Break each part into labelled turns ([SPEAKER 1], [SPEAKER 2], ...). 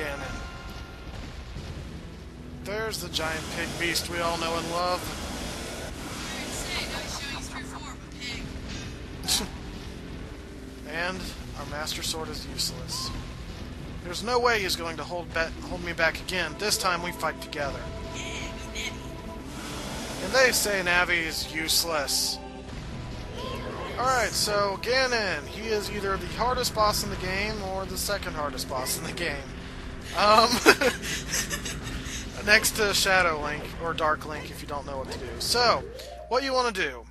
[SPEAKER 1] Ganon. There's the giant pig beast we all know and love. And our Master Sword is useless. There's no way he's going to hold me back again. This time we fight together. And they say Navi is useless. Alright, so Ganon, he is either the hardest boss in the game or the second hardest boss in the game. Next to Shadow Link, or Dark Link if you don't know what to do. So, what you want to do,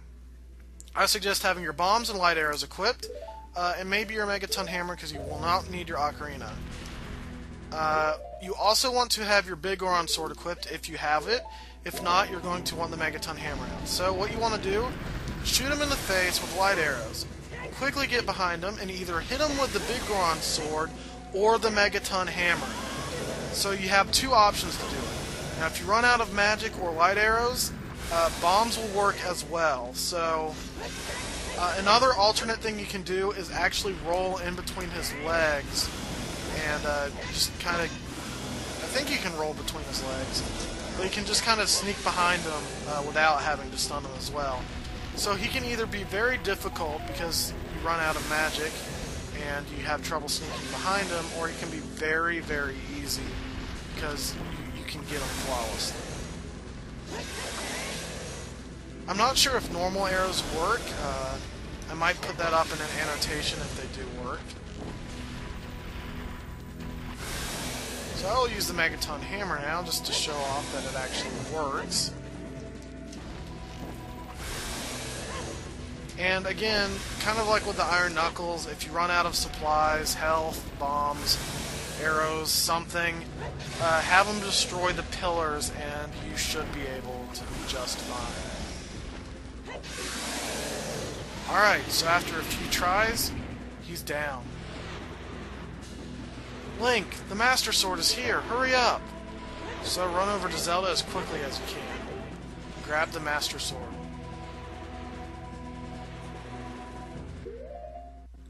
[SPEAKER 1] I suggest having your bombs and light arrows equipped, and maybe your Megaton Hammer because you will not need your Ocarina. You also want to have your Big Goron Sword equipped if you have it. If not, you're going to want the Megaton Hammer out. So what you want to do, shoot him in the face with light arrows. Quickly get behind him and either hit him with the Big Goron Sword or the Megaton Hammer. So you have two options to do it. Now if you run out of magic or light arrows, bombs will work as well. So another alternate thing you can do is actually roll in between his legs and just kind of, I think you can roll between his legs, but you can just kind of sneak behind him without having to stun him as well. So he can either be very difficult because you run out of magic and you have trouble sneaking behind him, or he can be very, very easy because you can get him flawlessly. I'm not sure if normal arrows work. I might put that up in an annotation if they do work. So I'll use the Megaton Hammer now just to show off that it actually works. And again, kind of like with the Iron Knuckles, if you run out of supplies, health, bombs, arrows, something, have them destroy the pillars and you should be able to be just fine. Alright, so after a few tries, he's down. Link, the Master Sword is here. Hurry up! So run over to Zelda as quickly as you can. Grab the Master Sword.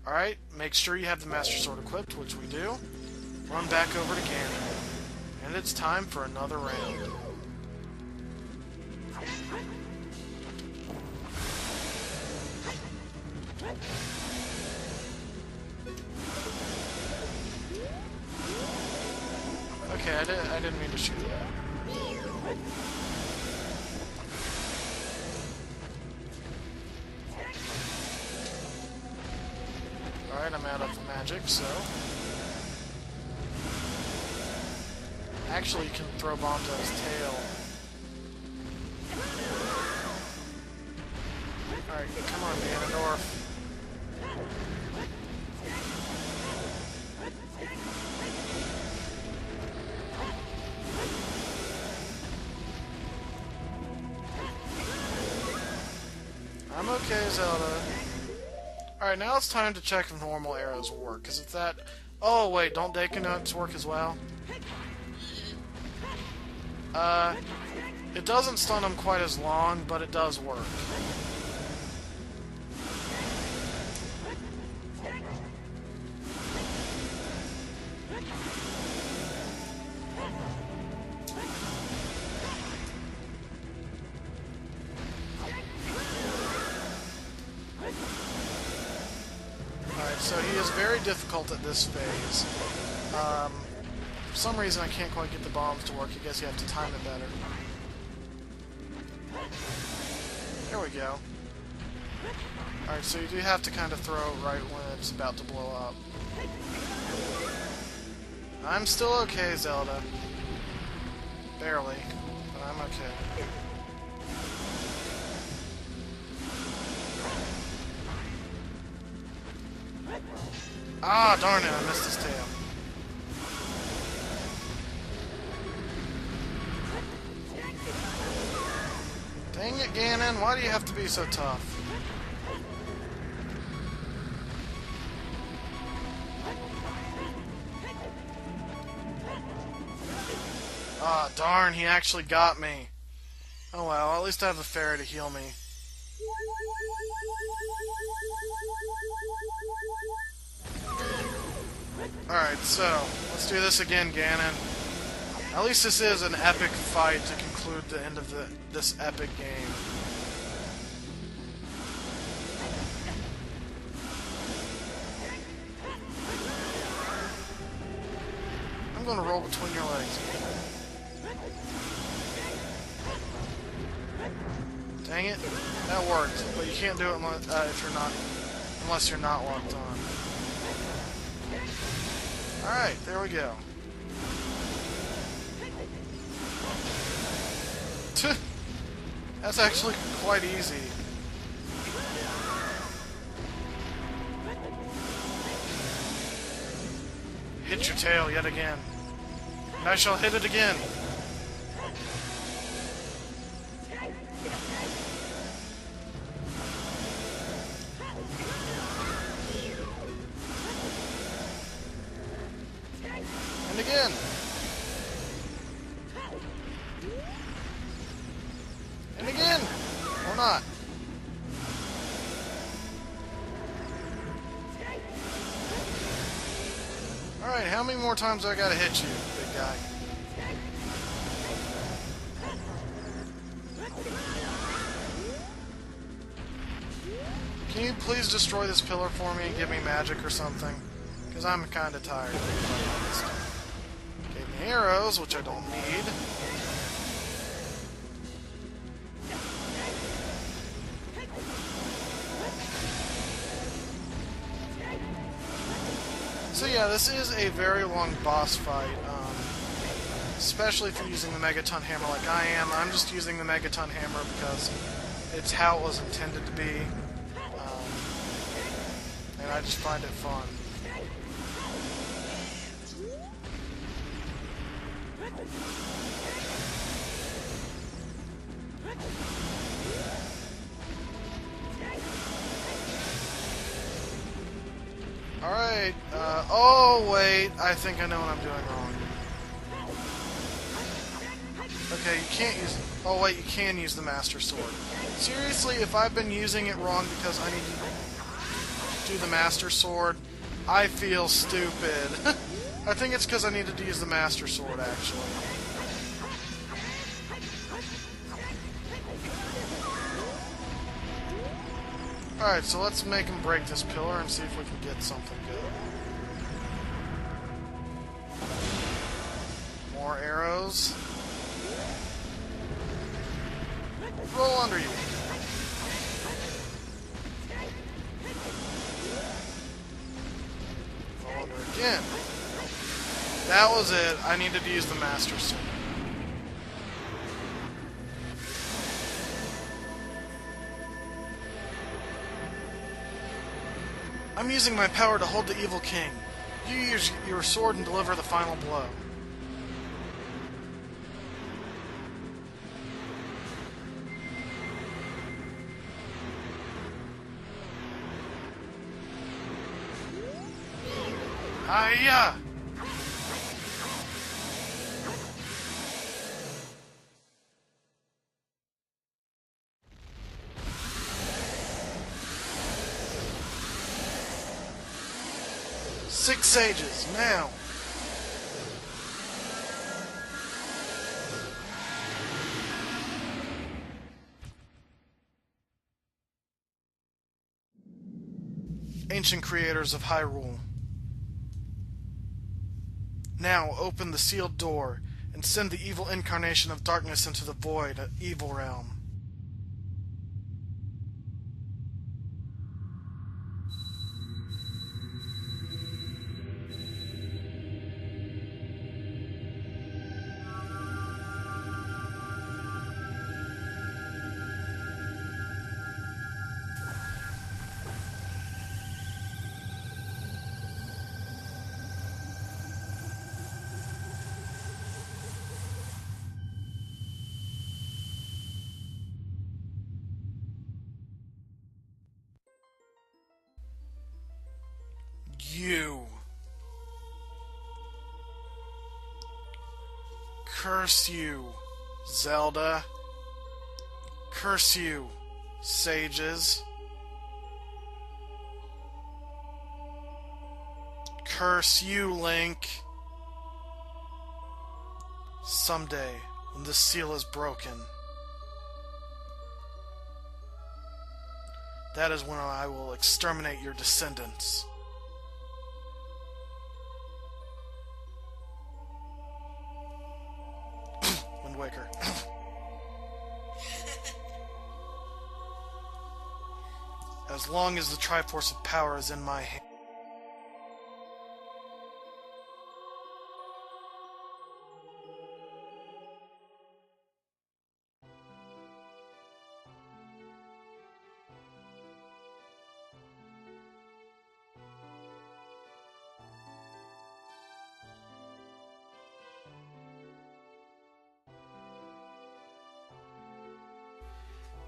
[SPEAKER 1] Alright, make sure you have the Master Sword equipped, which we do. Run back over to Ganon. And it's time for another round. Okay, I didn't mean to shoot that. Alright, I'm out of magic, so... Actually, you can throw bombs at his tail. Alright, come on, Ganondorf. I'm okay, Zelda. Alright, now it's time to check if normal arrows will work, because it's that... Oh, wait, don't Daikanotes work as well? It doesn't stun him quite as long, but it does work. Alright, so he is very difficult at this phase. For some reason I can't quite get the bombs to work. I guess you have to time it better. There we go. Alright, so you do have to kind of throw it right when it's about to blow up. I'm still okay, Zelda. Barely, but I'm okay. Ah, darn it, I missed his tail. Dang it, Ganon, why do you have to be so tough? Ah, darn, he actually got me. Oh well, at least I have a fairy to heal me. Alright, so, let's do this again, Ganon. At least this is an epic fight to conclude the end of this epic game. I'm gonna roll between your legs. Dang it. That worked, but you can't do it unless you're not locked on. Alright, there we go. That's actually quite easy. Hit your tail yet again. And I shall hit it again. And again. And again. Or not. Alright, how many more times do I gotta hit you, big guy? Can you please destroy this pillar for me and give me magic or something? Because I'm kinda tired, to be quite honest. Gave me arrows, which I don't need. So yeah, this is a very long boss fight, especially if you're using the Megaton Hammer like I am. I'm just using the Megaton Hammer because it's how it was intended to be, and I just find it fun. Alright, oh wait, I think I know what I'm doing wrong. Okay, you can't use... Oh wait, you can use the Master Sword. Seriously, if I've been using it wrong because I need to do the Master Sword, I feel stupid. I think it's because I needed to use the Master Sword, actually. Alright, so let's make him break this pillar and see if we can get something good. More arrows. Roll under you. Roll under again. That was it. I needed to use the Master Sword. I'm using my power to hold the evil king. You use your sword and deliver the final blow. Hiya! Six sages, now! Ancient creators of Hyrule. Now open the sealed door and send the evil incarnation of darkness into the void, evil realm. You. Curse you, Zelda. Curse you, sages. Curse you, Link. Someday, when this seal is broken, that is when I will exterminate your descendants. Wind Waker. As long as the Triforce of Power is in my hand.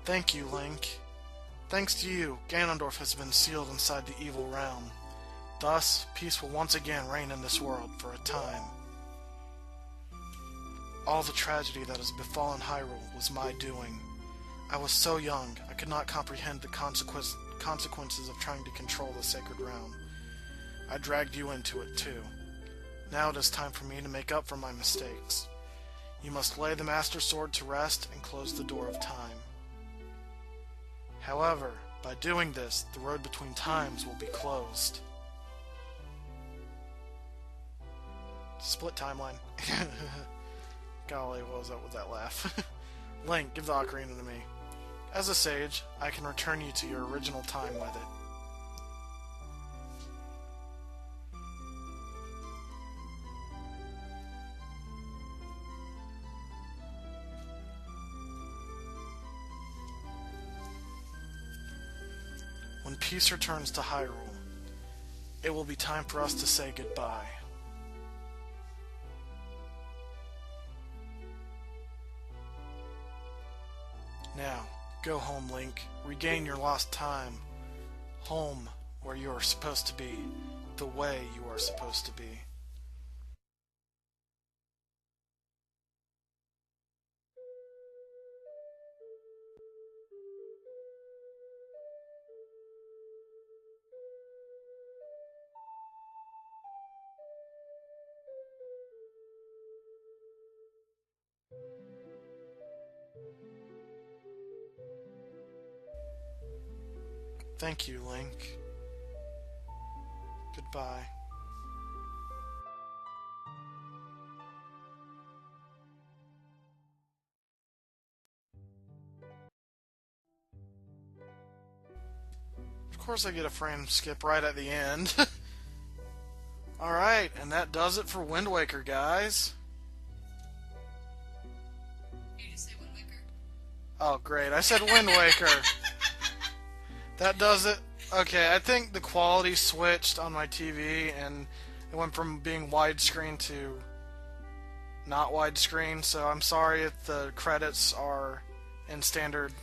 [SPEAKER 1] Thank you, Link. Thanks to you, Ganondorf has been sealed inside the evil realm. Thus, peace will once again reign in this world for a time. All the tragedy that has befallen Hyrule was my doing. I was so young, I could not comprehend the consequences of trying to control the sacred realm. I dragged you into it too. Now it is time for me to make up for my mistakes. You must lay the Master Sword to rest and close the door of time. However, by doing this, the road between times will be closed. Split timeline. Golly, what was that with that laugh? Link, give the Ocarina to me. As a sage, I can return you to your original time with it. When peace returns to Hyrule, it will be time for us to say goodbye. Now, go home, Link. Regain your lost time. Home, where you are supposed to be. The way you are supposed to be. Thank you, Link. Goodbye. Of course I get a frame skip right at the end. Alright, and that does it for Wind Waker, guys.
[SPEAKER 2] You just say Wind Waker?
[SPEAKER 1] Oh, great. I said Wind Waker. That does it. Okay, I think the quality switched on my TV, and it went from being widescreen to not widescreen, so I'm sorry if the credits are in standard,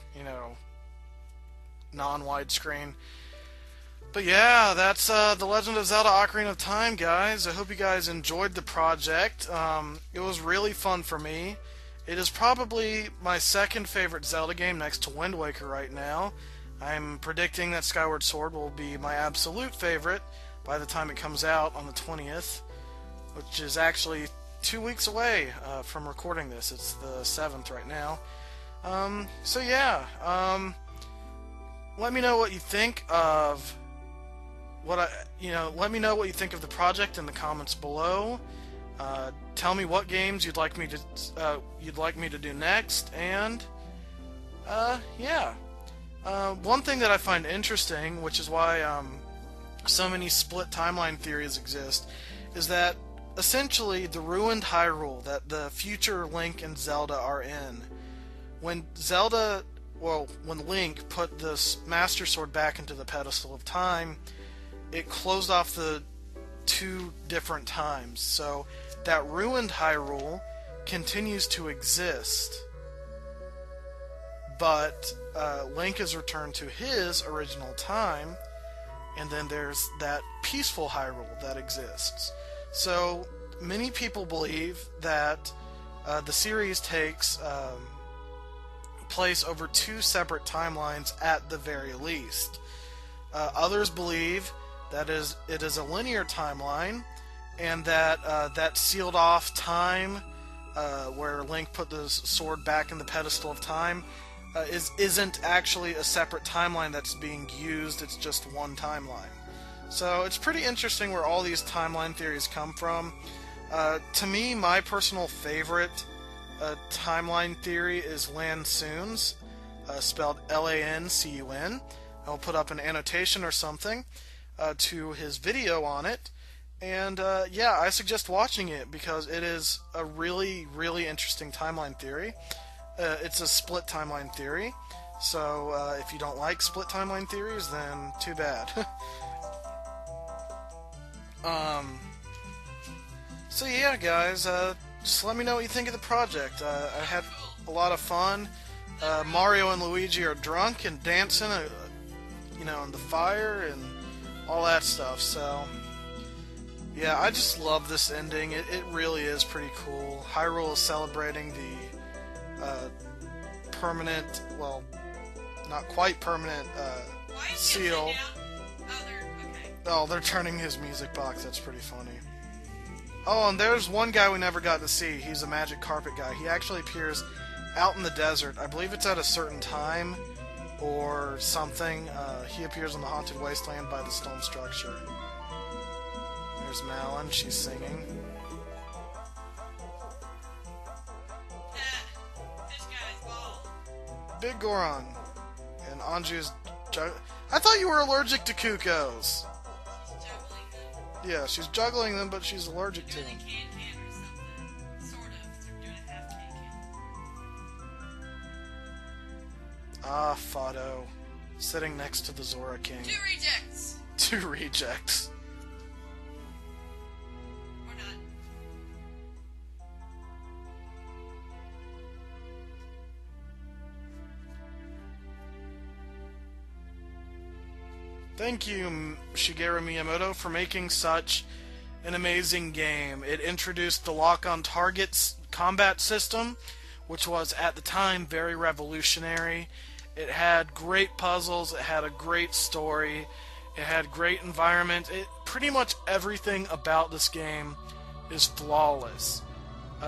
[SPEAKER 1] non-widescreen. But yeah, that's The Legend of Zelda Ocarina of Time, guys. I hope you guys enjoyed the project. It was really fun for me. It is probably my second favorite Zelda game next to Wind Waker right now. I'm predicting that Skyward Sword will be my absolute favorite by the time it comes out on the 20th, which is actually 2 weeks away from recording this. It's the 7th right now. So yeah, let me know what you think of let me know what you think of the project in the comments below. Tell me what games you'd like me to do next, and yeah. One thing that I find interesting, which is why so many split timeline theories exist, is that essentially the ruined Hyrule that the future Link and Zelda are in, when Link put this Master Sword back into the pedestal of time, it closed off the two different times. So that ruined Hyrule continues to exist, but Link is returned to his original time, and then there's that peaceful Hyrule that exists. So many people believe that the series takes place over two separate timelines at the very least. Others believe That is, it is a linear timeline, and that sealed off time, where Link put the sword back in the pedestal of time, isn't actually a separate timeline that's being used. It's just one timeline. So it's pretty interesting where all these timeline theories come from. To me, my personal favorite timeline theory is Lansoon's, spelled Lancun. I'll put up an annotation or something to his video on it. And yeah, I suggest watching it because it is a really, really interesting timeline theory. It's a split timeline theory. So if you don't like split timeline theories, then too bad. So yeah, guys, just let me know what you think of the project. I had a lot of fun. Mario and Luigi are drunk and dancing, you know, in the fire and all that stuff. So yeah, I just love this ending. It really is pretty cool. Hyrule is celebrating the permanent, well, not quite permanent seal. Oh, they're turning his music box. That's pretty funny. Oh, and there's one guy we never got to see. He's a magic carpet guy. He actually appears out in the desert. I believe it's at a certain time or something. He appears on the Haunted Wasteland by the stone structure. There's Malin. She's singing.
[SPEAKER 2] This guy's bald.
[SPEAKER 1] Big Goron. And Anju's... I thought you were allergic to Cuckoos. Yeah, she's juggling them, but she's allergic to them.
[SPEAKER 2] Can or something. Sort of. They're doing a half can.
[SPEAKER 1] Ah, Fado. Sitting next to the Zora King.
[SPEAKER 2] 2 rejects!
[SPEAKER 1] 2 rejects.
[SPEAKER 2] Or not.
[SPEAKER 1] Thank you, Shigeru Miyamoto, for making such an amazing game. It introduced the lock-on targets combat system, which was, at the time, very revolutionary. It had great puzzles, it had a great story, it had great environment. Pretty much everything about this game is flawless.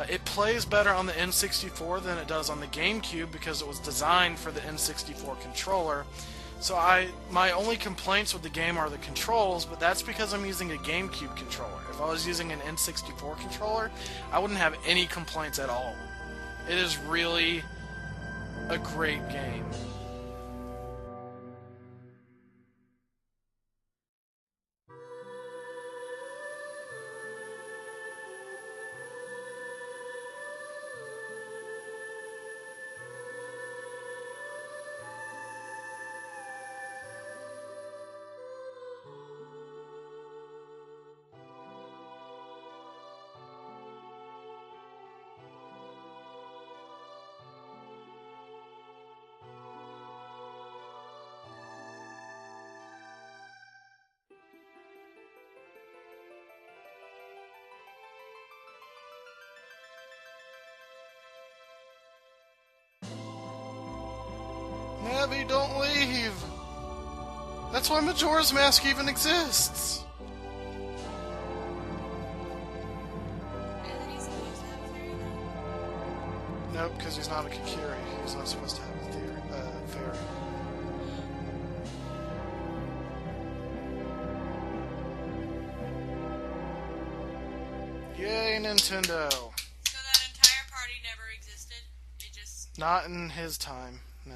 [SPEAKER 1] It plays better on the N64 than it does on the GameCube because it was designed for the N64 controller. So my only complaints with the game are the controls, but that's because I'm using a GameCube controller. If I was using an N64 controller, I wouldn't have any complaints at all. It is really a great game. Abby, don't leave! That's why Majora's Mask even exists!
[SPEAKER 2] Isn't he supposed to have a theory though?
[SPEAKER 1] Nope, because he's not a Kikiri. He's not supposed to have a fairy. Yay, Nintendo!
[SPEAKER 2] So that entire party never existed? It just...
[SPEAKER 1] Not in his time, no.